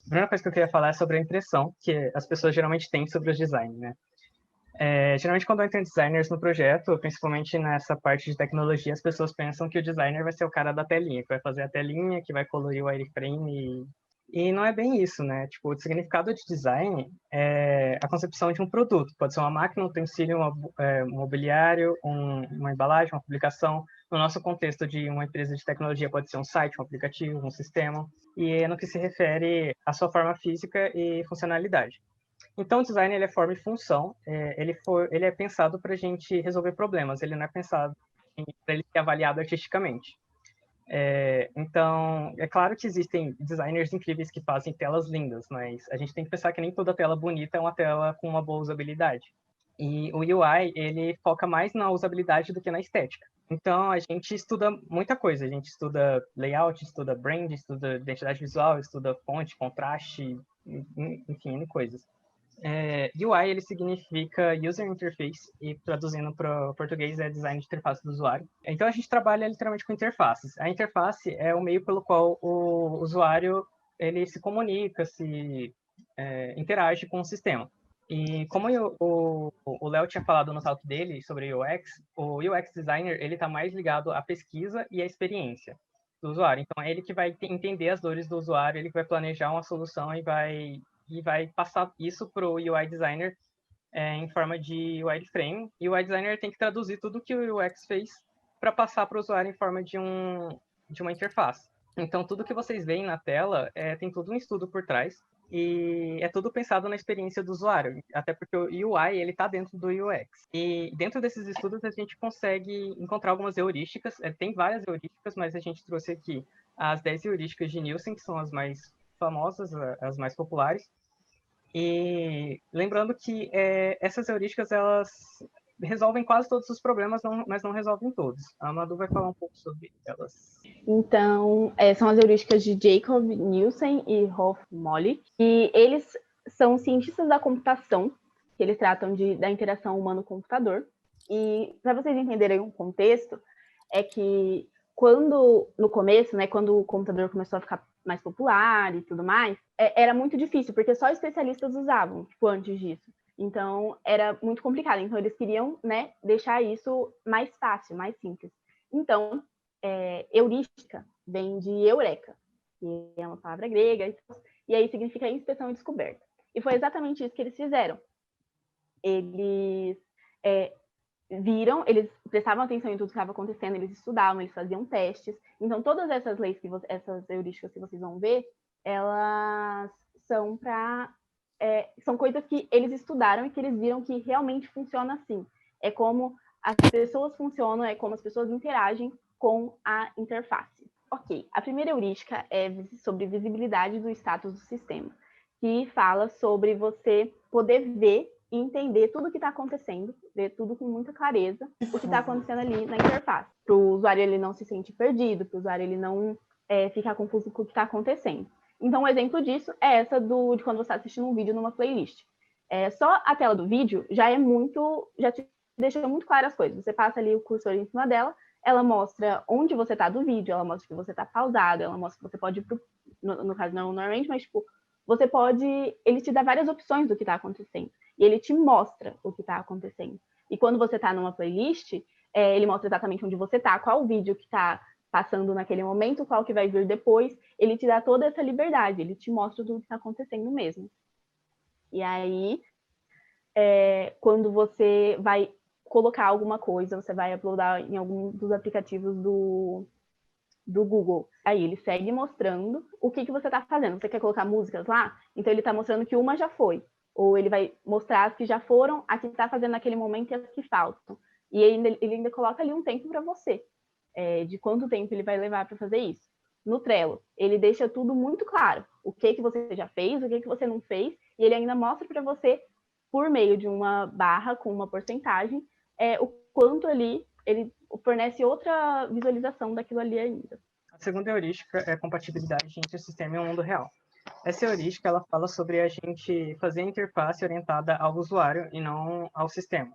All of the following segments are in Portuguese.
primeira coisa que eu queria falar é sobre a impressão que as pessoas geralmente têm sobre os designs, né? Geralmente, quando entram designers no projeto, principalmente nessa parte de tecnologia, as pessoas pensam que o designer vai ser o cara da telinha, que vai fazer a telinha, que vai colorir o wireframe e não é bem isso, né? Tipo, o significado de design é a concepção de um produto. Pode ser uma máquina, um utensílio, um mobiliário, uma embalagem, uma publicação. No nosso contexto de uma empresa de tecnologia, pode ser um site, um aplicativo, um sistema. E é no que se refere à sua forma física e funcionalidade. Então, o design ele é forma e função. Ele é pensado para a gente resolver problemas. Ele não é pensado para ele ser avaliado artisticamente. Então, é claro que existem designers incríveis que fazem telas lindas, mas a gente tem que pensar que nem toda tela bonita é uma tela com uma boa usabilidade. E o UI, ele foca mais na usabilidade do que na estética. Então, a gente estuda muita coisa. A gente estuda layout, estuda brand, estuda identidade visual, estuda fonte, contraste, enfim, coisas. UI ele significa User Interface e traduzindo para o português é design de interface do usuário. Então a gente trabalha literalmente com interfaces. A interface é o meio pelo qual o usuário ele se comunica, interage com o sistema. E como o Léo tinha falado no talk dele sobre o UX designer ele está mais ligado à pesquisa e à experiência do usuário. Então é ele que vai entender as dores do usuário, ele que vai planejar uma solução e vai passar isso para o UI designer em forma de wireframe. E o UI designer tem que traduzir tudo que o UX fez para passar para o usuário em forma de uma interface. Então, tudo que vocês veem na tela tem todo um estudo por trás e é tudo pensado na experiência do usuário, até porque o UI ele está dentro do UX. E dentro desses estudos a gente consegue encontrar algumas heurísticas, tem várias heurísticas, mas a gente trouxe aqui as 10 heurísticas de Nielsen, que são as mais famosas, as mais populares. E lembrando que essas heurísticas elas resolvem quase todos os problemas, mas não resolvem todos. A Madu vai falar um pouco sobre elas. Então, são as heurísticas de Jacob Nielsen e Rolf Molley, e eles são cientistas da computação, que eles tratam da interação humano-computador. E para vocês entenderem o contexto, é que no começo, né, quando o computador começou a ficar mais popular e tudo mais, era muito difícil, porque só especialistas usavam, tipo, antes disso. Então, era muito complicado. Então, eles queriam, né, deixar isso mais fácil, mais simples. Então, heurística vem de eureka, que é uma palavra grega, e aí significa inspeção e descoberta. E foi exatamente isso que eles fizeram. Eles viram, eles prestavam atenção em tudo que estava acontecendo, eles estudavam, eles faziam testes. Então, todas essas leis, essas heurísticas que vocês vão ver, elas são são coisas que eles estudaram e que eles viram que realmente funciona assim. É como as pessoas funcionam, é como as pessoas interagem com a interface. Ok, a primeira heurística é sobre visibilidade do status do sistema, que fala sobre você poder ver e entender tudo o que está acontecendo, ver tudo com muita clareza, o que está acontecendo ali na interface. Para o usuário ele não se sentir perdido, para o usuário ele não ficar confuso com o que está acontecendo. Então, um exemplo disso é essa de quando você está assistindo um vídeo numa playlist. Só a tela do vídeo já te deixa muito claras as coisas. Você passa ali o cursor em cima dela, ela mostra onde você está do vídeo, ela mostra que você está pausado, ela mostra que você pode ir no caso não no arrange, mas tipo, ele te dá várias opções do que está acontecendo. E ele te mostra o que está acontecendo. E quando você está numa playlist, ele mostra exatamente onde você está, qual o vídeo que está passando naquele momento, qual que vai vir depois. Ele te dá toda essa liberdade, ele te mostra tudo que está acontecendo mesmo. E aí, quando você vai colocar alguma coisa, você vai uploadar em algum dos aplicativos do Google. Aí ele segue mostrando o que você está fazendo. Você quer colocar músicas lá? Então ele está mostrando que uma já foi. Ou ele vai mostrar as que já foram, a que está fazendo naquele momento e as que faltam. E ele ainda coloca ali um tempo para você, de quanto tempo ele vai levar para fazer isso. No Trello, ele deixa tudo muito claro. O que você já fez, o que você não fez, e ele ainda mostra para você, por meio de uma barra com uma porcentagem, o quanto ali ele fornece outra visualização daquilo ali ainda. A segunda heurística é a compatibilidade entre o sistema e o mundo real. Essa heurística ela fala sobre a gente fazer a interface orientada ao usuário e não ao sistema.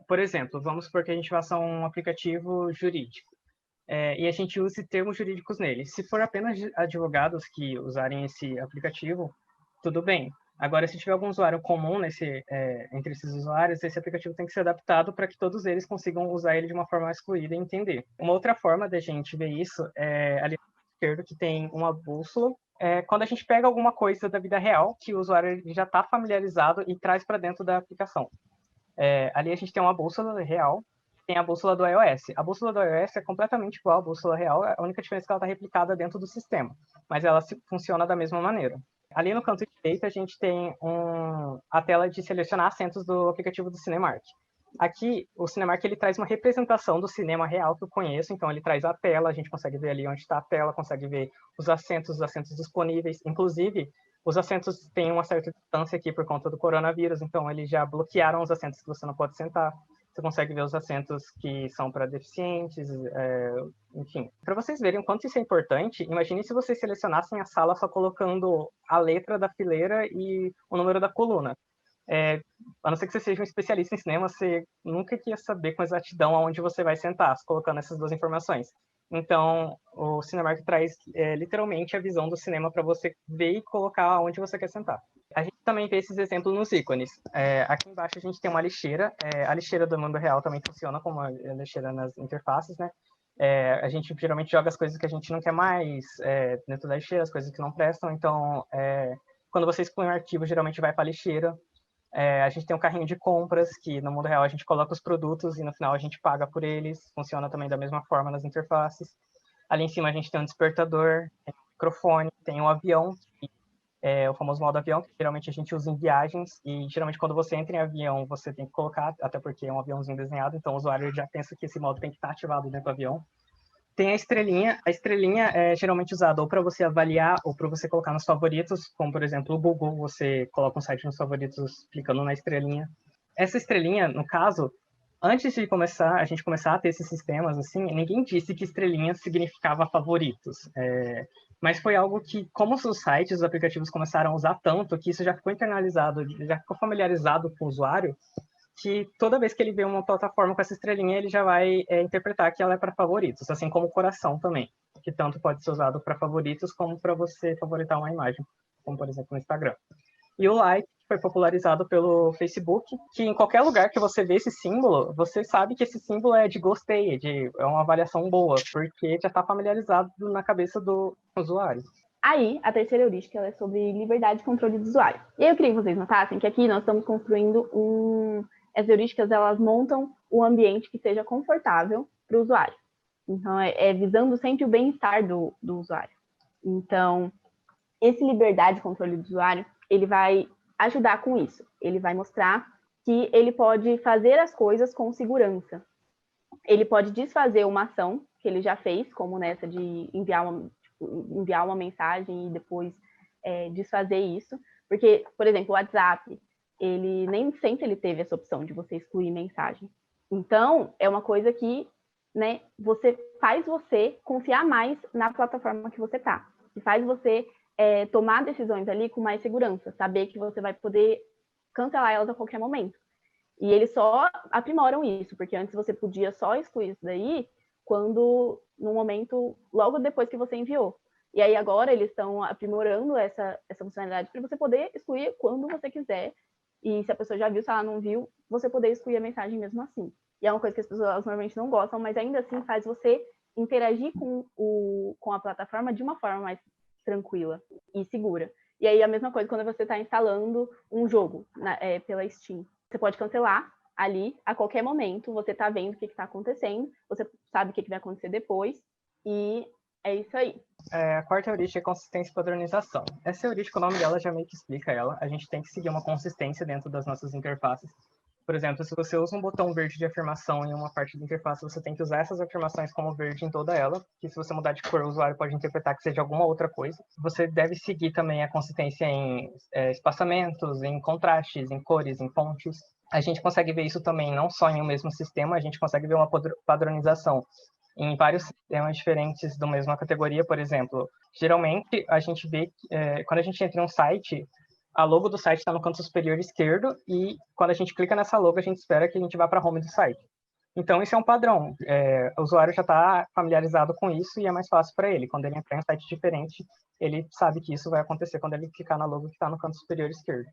Por exemplo, vamos supor que a gente faça um aplicativo jurídico. e a gente use termos jurídicos nele. Se for apenas advogados que usarem esse aplicativo, tudo bem. Agora, se tiver algum usuário comum entre esses usuários, esse aplicativo tem que ser adaptado para que todos eles consigam usar ele de uma forma mais fluida e entender. Uma outra forma da gente ver isso é ali no esquerdo, que tem uma bússola. Quando a gente pega alguma coisa da vida real, que o usuário já está familiarizado e traz para dentro da aplicação. Ali a gente tem uma bússola real, tem a bússola do iOS. A bússola do iOS é completamente igual à bússola real, a única diferença é que ela está replicada dentro do sistema, mas ela funciona da mesma maneira. Ali no canto direito, a gente tem a tela de selecionar assentos do aplicativo do Cinemark. Aqui, o Cinemark ele traz uma representação do cinema real que eu conheço, então ele traz a tela, a gente consegue ver ali onde está a tela, consegue ver os assentos disponíveis. Inclusive, os assentos têm uma certa distância aqui por conta do coronavírus, então eles já bloquearam os assentos que você não pode sentar. Você consegue ver os assentos que são para deficientes, enfim. Para vocês verem o quanto isso é importante, imagine se vocês selecionassem a sala só colocando a letra da fileira e o número da coluna. A não ser que você seja um especialista em cinema, você nunca ia saber com exatidão aonde você vai sentar, colocando essas duas informações. Então, o Cinemark traz literalmente a visão do cinema para você ver e colocar onde você quer sentar. A gente também vê esses exemplos nos ícones. Aqui embaixo a gente tem uma lixeira. A lixeira do mundo real também funciona como uma lixeira nas interfaces, né? A gente geralmente joga as coisas que a gente não quer mais dentro da lixeira, as coisas que não prestam. Então, quando você exclui um arquivo, geralmente vai para a lixeira. A gente tem um carrinho de compras, que no mundo real a gente coloca os produtos e no final a gente paga por eles. Funciona também da mesma forma nas interfaces. Ali em cima a gente tem um despertador, tem um microfone, tem um avião, o famoso modo avião, que geralmente a gente usa em viagens. E geralmente quando você entra em avião, você tem que colocar, até porque é um aviãozinho desenhado, então o usuário já pensa que esse modo tem que estar ativado dentro do avião. Tem a estrelinha. A estrelinha é geralmente usada ou para você avaliar ou para você colocar nos favoritos, como por exemplo o Google, você coloca um site nos favoritos clicando na estrelinha. Essa estrelinha, no caso, antes de a gente começar a ter esses sistemas, assim, ninguém disse que estrelinha significava favoritos. Mas foi algo que, como os sites, os aplicativos começaram a usar tanto, que isso já ficou internalizado, já ficou familiarizado com o usuário, que toda vez que ele vê uma plataforma com essa estrelinha, ele já vai interpretar que ela é para favoritos, assim como o coração também, que tanto pode ser usado para favoritos como para você favoritar uma imagem, como por exemplo no Instagram. E o like foi popularizado pelo Facebook, que em qualquer lugar que você vê esse símbolo, você sabe que esse símbolo é de gostei, é uma avaliação boa, porque já está familiarizado na cabeça do usuário. Aí, a terceira heurística é sobre liberdade e controle do usuário. E aí eu queria que vocês notassem que aqui nós estamos construindo as heurísticas, elas montam um ambiente que seja confortável para o usuário. Então, visando sempre o bem-estar do usuário. Então, esse liberdade e controle do usuário, ele vai ajudar com isso. Ele vai mostrar que ele pode fazer as coisas com segurança. Ele pode desfazer uma ação que ele já fez, como nessa de enviar uma mensagem e depois desfazer isso. Porque, por exemplo, o WhatsApp, ele nem sempre ele teve essa opção de você excluir mensagem. Então, é uma coisa que, né, faz você confiar mais na plataforma que você está. Que faz você tomar decisões ali com mais segurança, saber que você vai poder cancelar elas a qualquer momento. E eles só aprimoram isso, porque antes você podia só excluir isso daí no momento, logo depois que você enviou. E aí agora eles estão aprimorando essa funcionalidade para você poder excluir quando você quiser. E se a pessoa já viu, se ela não viu, você poder excluir a mensagem mesmo assim. E é uma coisa que as pessoas normalmente não gostam, mas ainda assim faz você interagir com a plataforma de uma forma mais tranquila e segura. E aí a mesma coisa quando você está instalando um jogo pela Steam. Você pode cancelar ali a qualquer momento, você está vendo o que está acontecendo, você sabe o que vai acontecer depois, e é isso aí. A quarta heurística é consistência e padronização. Essa heurística, o nome dela já meio que explica ela. A gente tem que seguir uma consistência dentro das nossas interfaces. Por exemplo, se você usa um botão verde de afirmação em uma parte da interface, você tem que usar essas afirmações como verde em toda ela, que se você mudar de cor, o usuário pode interpretar que seja alguma outra coisa. Você deve seguir também a consistência em espaçamentos, em contrastes, em cores, em fontes. A gente consegue ver isso também não só em um mesmo sistema, a gente consegue ver uma padronização em vários sistemas diferentes da mesma categoria, por exemplo. Geralmente, a gente vê que quando a gente entra em um site, a logo do site está no canto superior esquerdo e quando a gente clica nessa logo, a gente espera que a gente vá para a home do site. Então, isso é um padrão. O usuário já está familiarizado com isso e é mais fácil para ele. Quando ele entrar em um site diferente, ele sabe que isso vai acontecer quando ele clicar na logo que está no canto superior esquerdo.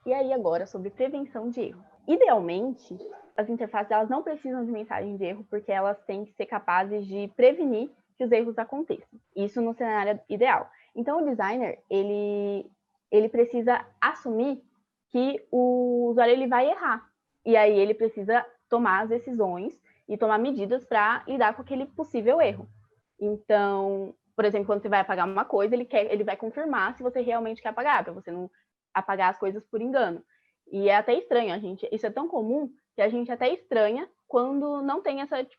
E aí agora sobre prevenção de erro. Idealmente, as interfaces elas não precisam de mensagem de erro porque elas têm que ser capazes de prevenir que os erros aconteçam. Isso no cenário ideal. Então o designer ele precisa assumir que o usuário ele vai errar. E aí ele precisa tomar as decisões e tomar medidas para lidar com aquele possível erro. Então, por exemplo, quando você vai apagar uma coisa, ele vai confirmar se você realmente quer apagar, para você não apagar as coisas por engano. E é até estranho, isso é tão comum que a gente até estranha quando não tem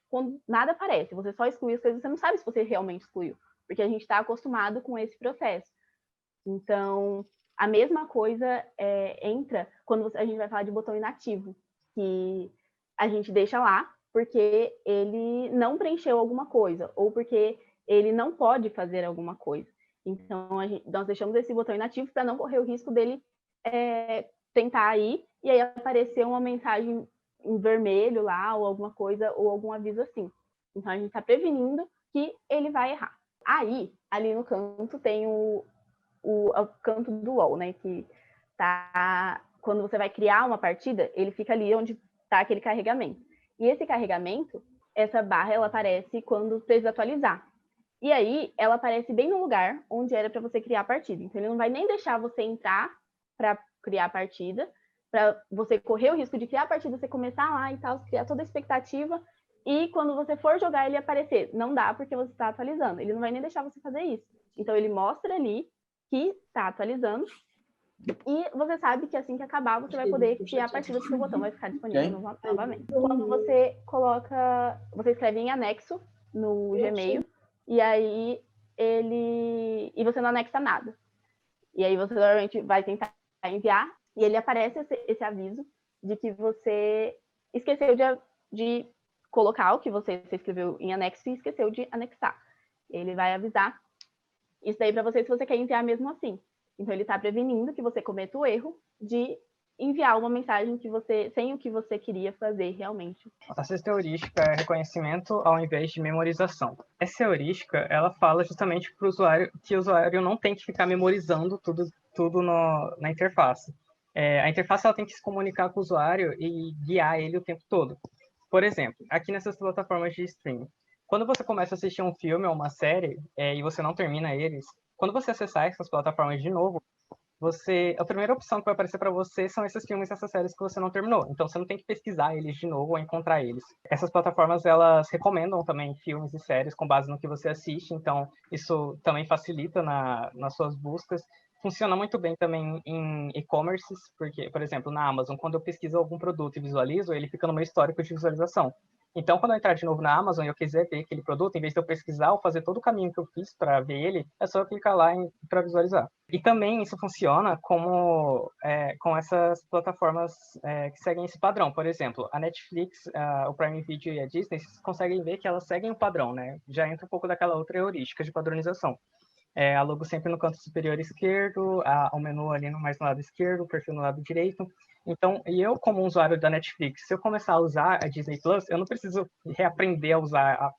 quando nada aparece, você só exclui as coisas, você não sabe se você realmente excluiu, porque a gente está acostumado com esse processo. Então, a mesma coisa entra quando a gente vai falar de botão inativo, que a gente deixa lá porque ele não preencheu alguma coisa, ou porque ele não pode fazer alguma coisa. Então, nós deixamos esse botão inativo para não correr o risco dele tentar ir e aí aparecer uma mensagem em vermelho lá, ou alguma coisa, ou algum aviso assim. Então, a gente está prevenindo que ele vai errar. Aí, ali no canto, tem o canto do wall, né? Que tá quando você vai criar uma partida, ele fica ali onde está aquele carregamento. E esse carregamento, essa barra, ela aparece quando precisa atualizar. E aí, ela aparece bem no lugar onde era para você criar a partida. Então, ele não vai nem deixar você entrar para criar a partida, para você correr o risco de criar a partida, você começar lá e tal, criar toda a expectativa, e quando você for jogar, ele aparecer. Não dá porque você está atualizando. Ele não vai nem deixar você fazer isso. Então, ele mostra ali que está atualizando, e você sabe que assim que acabar, você vai poder criar a partida, porque o botão vai ficar disponível novamente. Quando você você escreve em anexo no Gmail, e aí e você não anexa nada. E aí você normalmente vai tentar enviar, e ele aparece esse aviso de que você esqueceu de colocar o que você escreveu em anexo e esqueceu de anexar. Ele vai avisar isso daí para você se você quer enviar mesmo assim. Então, ele está prevenindo que você cometa o erro de enviar uma mensagem sem o que você queria fazer realmente. A sexta heurística é reconhecimento ao invés de memorização. Essa heurística, ela fala justamente para o usuário que o usuário não tem que ficar memorizando tudo na interface. A interface ela tem que se comunicar com o usuário e guiar ele o tempo todo. Por exemplo, aqui nessas plataformas de streaming, quando você começa a assistir um filme ou uma série e você não termina eles, quando você acessar essas plataformas de novo, a primeira opção que vai aparecer para você são esses filmes e essas séries que você não terminou. Então você não tem que pesquisar eles de novo ou encontrar eles. Essas plataformas elas recomendam também filmes e séries com base no que você assiste, então isso também facilita nas suas buscas. Funciona muito bem também em e-commerces, porque, por exemplo, na Amazon, quando eu pesquiso algum produto e visualizo, ele fica no meu histórico de visualização. Então, quando eu entrar de novo na Amazon e eu quiser ver aquele produto, em vez de eu pesquisar ou fazer todo o caminho que eu fiz para ver ele, é só eu clicar lá para visualizar. E também isso funciona com essas plataformas que seguem esse padrão. Por exemplo, a Netflix, o Prime Video e a Disney, vocês conseguem ver que elas seguem o padrão, né? Já entra um pouco daquela outra heurística de padronização. A logo sempre no canto superior esquerdo, o menu ali mais no lado esquerdo, o perfil no lado direito. Então, e eu como usuário da Netflix, se eu começar a usar a Disney Plus, eu não preciso reaprender a usar,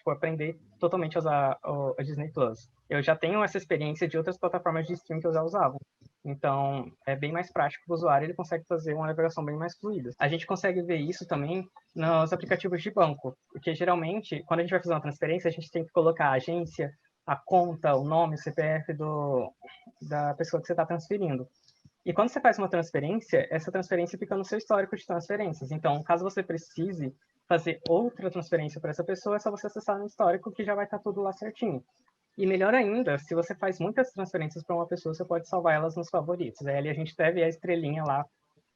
aprender totalmente a usar a Disney Plus. Eu já tenho essa experiência de outras plataformas de streaming que eu já usava. Então, é bem mais prático para o usuário, ele consegue fazer uma navegação bem mais fluida. A gente consegue ver isso também nos aplicativos de banco, porque geralmente, quando a gente vai fazer uma transferência, a gente tem que colocar a agência, a conta, o nome, o CPF da pessoa que você está transferindo. E quando você faz uma transferência, essa transferência fica no seu histórico de transferências. Então, caso você precise fazer outra transferência para essa pessoa, é só você acessar no histórico que já vai estar tudo lá certinho. E melhor ainda, se você faz muitas transferências para uma pessoa, você pode salvar elas nos favoritos. Aí ali a gente deve ver a estrelinha lá,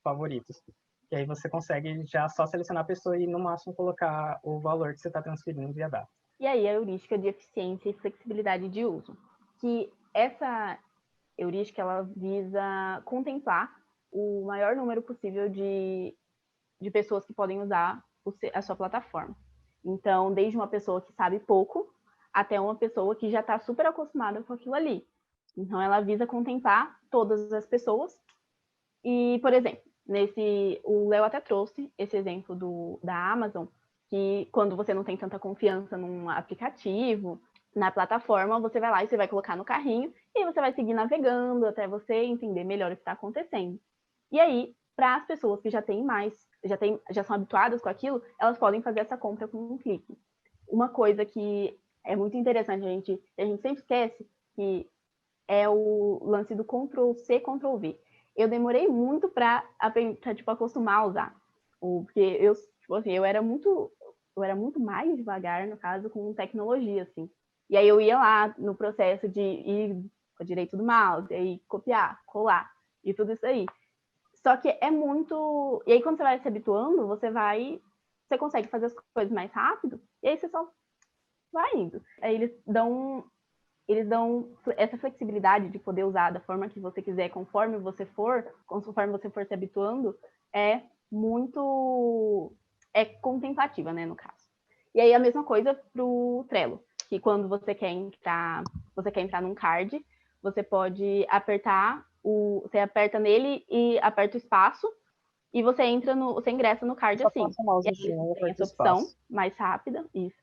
favoritos. E aí você consegue já só selecionar a pessoa e no máximo colocar o valor que você está transferindo e a data. E aí a heurística de eficiência e flexibilidade de uso, que essa heurística ela visa contemplar o maior número possível de pessoas que podem usar a sua plataforma. Então, desde uma pessoa que sabe pouco até uma pessoa que já está super acostumada com aquilo ali. Então, ela visa contemplar todas as pessoas. E, por exemplo, o Léo até trouxe esse exemplo da Amazon, que quando você não tem tanta confiança num aplicativo, na plataforma, você vai lá e você vai colocar no carrinho e você vai seguir navegando até você entender melhor o que está acontecendo. E aí, para as pessoas que já são habituadas com aquilo, elas podem fazer essa compra com um clique. Uma coisa que é muito interessante, a gente sempre esquece, que é o lance do Ctrl+C, Ctrl+V. Eu demorei muito para acostumar a usar. Porque eu era muito mais devagar, no caso, com tecnologia, assim. E aí eu ia lá no processo de ir com o direito do mouse, aí copiar, colar, e tudo isso aí. Só que é muito... E aí quando você vai se habituando, você consegue fazer as coisas mais rápido, e aí você só vai indo. Aí eles dão essa flexibilidade de poder usar da forma que você quiser, conforme você for se habituando, é muito contemplativa, né, no caso. E aí a mesma coisa para o Trello, que quando você quer entrar num card, você pode você aperta nele e aperta o espaço e você ingressa no card Só assim. passa o mouse E em aí cima e você tem aperta essa o opção espaço. mais rápida, isso.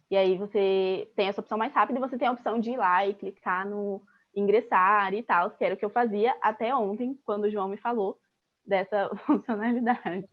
E aí você tem essa opção mais rápida e você tem a opção de ir lá e clicar no ingressar e tal, que era o que eu fazia até ontem, quando o João me falou dessa funcionalidade.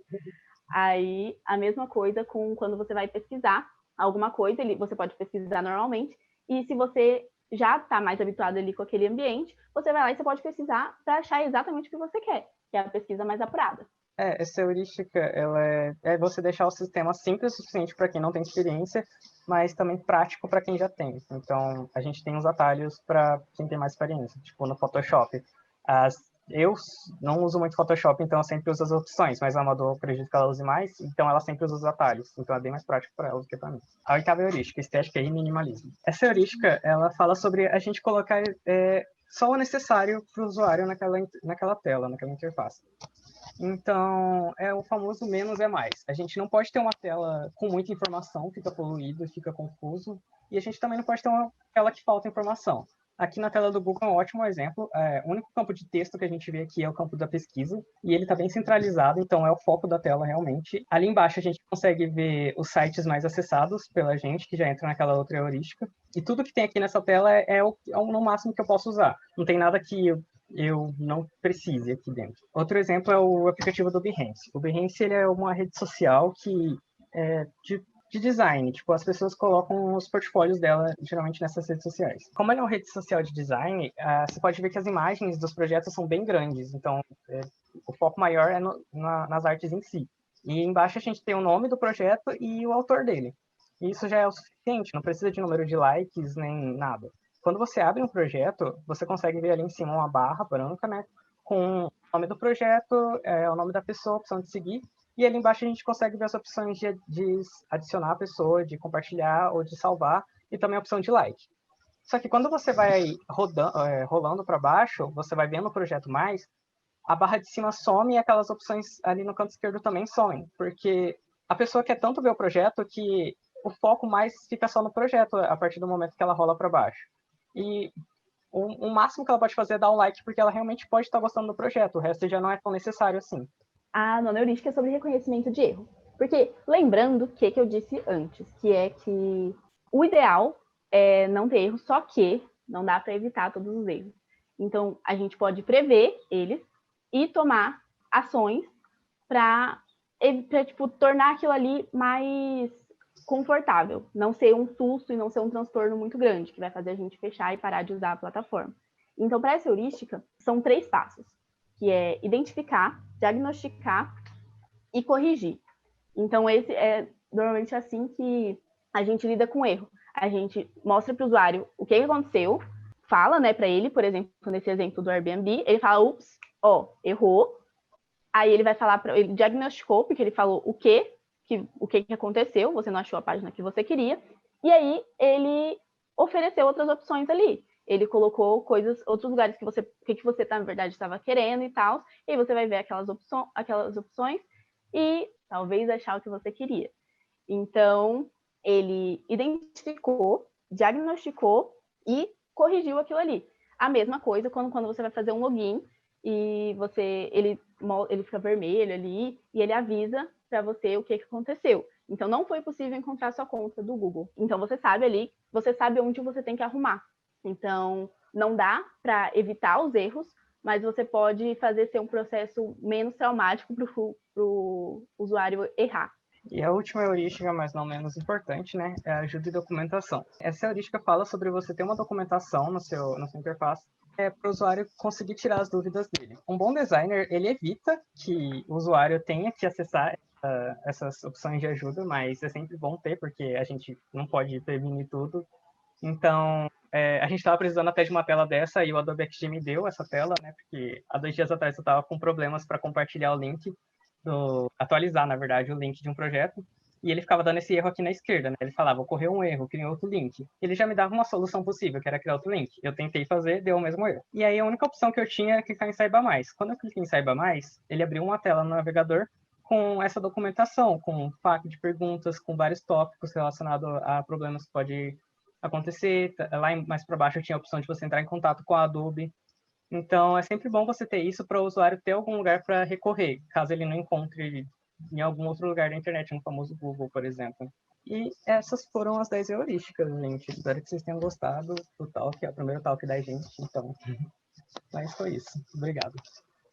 Aí, a mesma coisa com quando você vai pesquisar alguma coisa, você pode pesquisar normalmente, e se você já está mais habituado ali com aquele ambiente, você vai lá e você pode pesquisar para achar exatamente o que você quer, que é a pesquisa mais apurada. Essa heurística, ela é você deixar o sistema simples o suficiente para quem não tem experiência, mas também prático para quem já tem. Então, a gente tem uns atalhos para quem tem mais experiência, tipo no Photoshop. Eu não uso muito Photoshop, então eu sempre uso as opções, mas a Amador acredito que ela use mais, então ela sempre usa os atalhos. Então é bem mais prático para ela do que para mim. A oitava heurística, estética e minimalismo. Essa heurística, ela fala sobre a gente colocar só o necessário para o usuário naquela tela, naquela interface. Então, é o famoso menos é mais. A gente não pode ter uma tela com muita informação, fica poluído, fica confuso, e a gente também não pode ter uma tela que falta informação. Aqui na tela do Google é um ótimo exemplo. O único campo de texto que a gente vê aqui é o campo da pesquisa, e ele está bem centralizado, então é o foco da tela realmente. Ali embaixo a gente consegue ver os sites mais acessados pela gente, que já entra naquela outra heurística, e tudo que tem aqui nessa tela é no máximo que eu posso usar. Não tem nada que eu não precise aqui dentro. Outro exemplo é o aplicativo do Behance. O Behance ele é uma rede social que é de design. Tipo, as pessoas colocam os portfólios dela geralmente nessas redes sociais. Como ele é uma rede social de design, você pode ver que as imagens dos projetos são bem grandes. Então, o foco maior é nas artes em si. E embaixo a gente tem o nome do projeto e o autor dele. E isso já é o suficiente, não precisa de número de likes nem nada. Quando você abre um projeto, você consegue ver ali em cima uma barra branca, né? Com o nome do projeto, o nome da pessoa, a opção de seguir. E ali embaixo a gente consegue ver as opções de adicionar a pessoa, de compartilhar ou de salvar. E também a opção de like. Só que quando você vai rolando para baixo, você vai vendo o projeto mais, a barra de cima some e aquelas opções ali no canto esquerdo também somem. Porque a pessoa quer tanto ver o projeto que o foco mais fica só no projeto a partir do momento que ela rola para baixo. E o máximo que ela pode fazer é dar um like, porque ela realmente pode estar gostando do projeto. O resto já não é tão necessário assim. A nona heurística é sobre reconhecimento de erro. Porque, lembrando o que eu disse antes, que é que o ideal é não ter erro, só que não dá para evitar todos os erros. Então, a gente pode prever eles e tomar ações para tipo, tornar aquilo ali mais confortável, não ser um susto e não ser um transtorno muito grande, que vai fazer a gente fechar e parar de usar a plataforma. Então, para essa heurística, são 3 passos, que é identificar, diagnosticar e corrigir. Então, esse é normalmente assim que a gente lida com erro. A gente mostra para o usuário o que aconteceu, fala, né, para ele, por exemplo, nesse exemplo do Airbnb, ele fala, ups, errou. Aí ele vai falar, ele diagnosticou, porque ele falou o que aconteceu, você não achou a página que você queria, e aí ele ofereceu outras opções ali. Ele colocou outros lugares que você na verdade estava querendo e tal, e aí você vai ver aquelas opções e talvez achar o que você queria. Então, ele identificou, diagnosticou e corrigiu aquilo ali. A mesma coisa quando você vai fazer um login e ele fica vermelho ali e ele avisa para você o que aconteceu. Então, não foi possível encontrar sua conta do Google. Então, você sabe ali, você sabe onde você tem que arrumar. Então, não dá para evitar os erros, mas você pode fazer ser um processo menos traumático para o usuário errar. E a última heurística, mas não menos importante, né, é a ajuda e documentação. Essa heurística fala sobre você ter uma documentação na sua interface para o usuário conseguir tirar as dúvidas dele. Um bom designer, ele evita que o usuário tenha que acessar essas opções de ajuda, mas é sempre bom ter, porque a gente não pode prevenir tudo. Então, a gente estava precisando até de uma tela dessa e o Adobe XD me deu essa tela, né? Porque há 2 dias atrás eu estava com problemas para compartilhar o link, atualizar, na verdade, o link de um projeto. E ele ficava dando esse erro aqui na esquerda, né? Ele falava, ocorreu um erro, criei outro link. Ele já me dava uma solução possível, que era criar outro link. Eu tentei fazer, deu o mesmo erro. E aí a única opção que eu tinha era clicar em Saiba Mais. Quando eu cliquei em Saiba Mais, ele abriu uma tela no navegador com essa documentação, com um FAQ de perguntas, com vários tópicos relacionados a problemas que pode acontecer. Lá mais para baixo tinha a opção de você entrar em contato com a Adobe. Então, é sempre bom você ter isso para o usuário ter algum lugar para recorrer, caso ele não encontre em algum outro lugar da internet, no famoso Google, por exemplo. E essas foram as 10 heurísticas, gente. Espero que vocês tenham gostado do talk, é o primeiro talk da gente, então. Mas foi isso. Obrigado.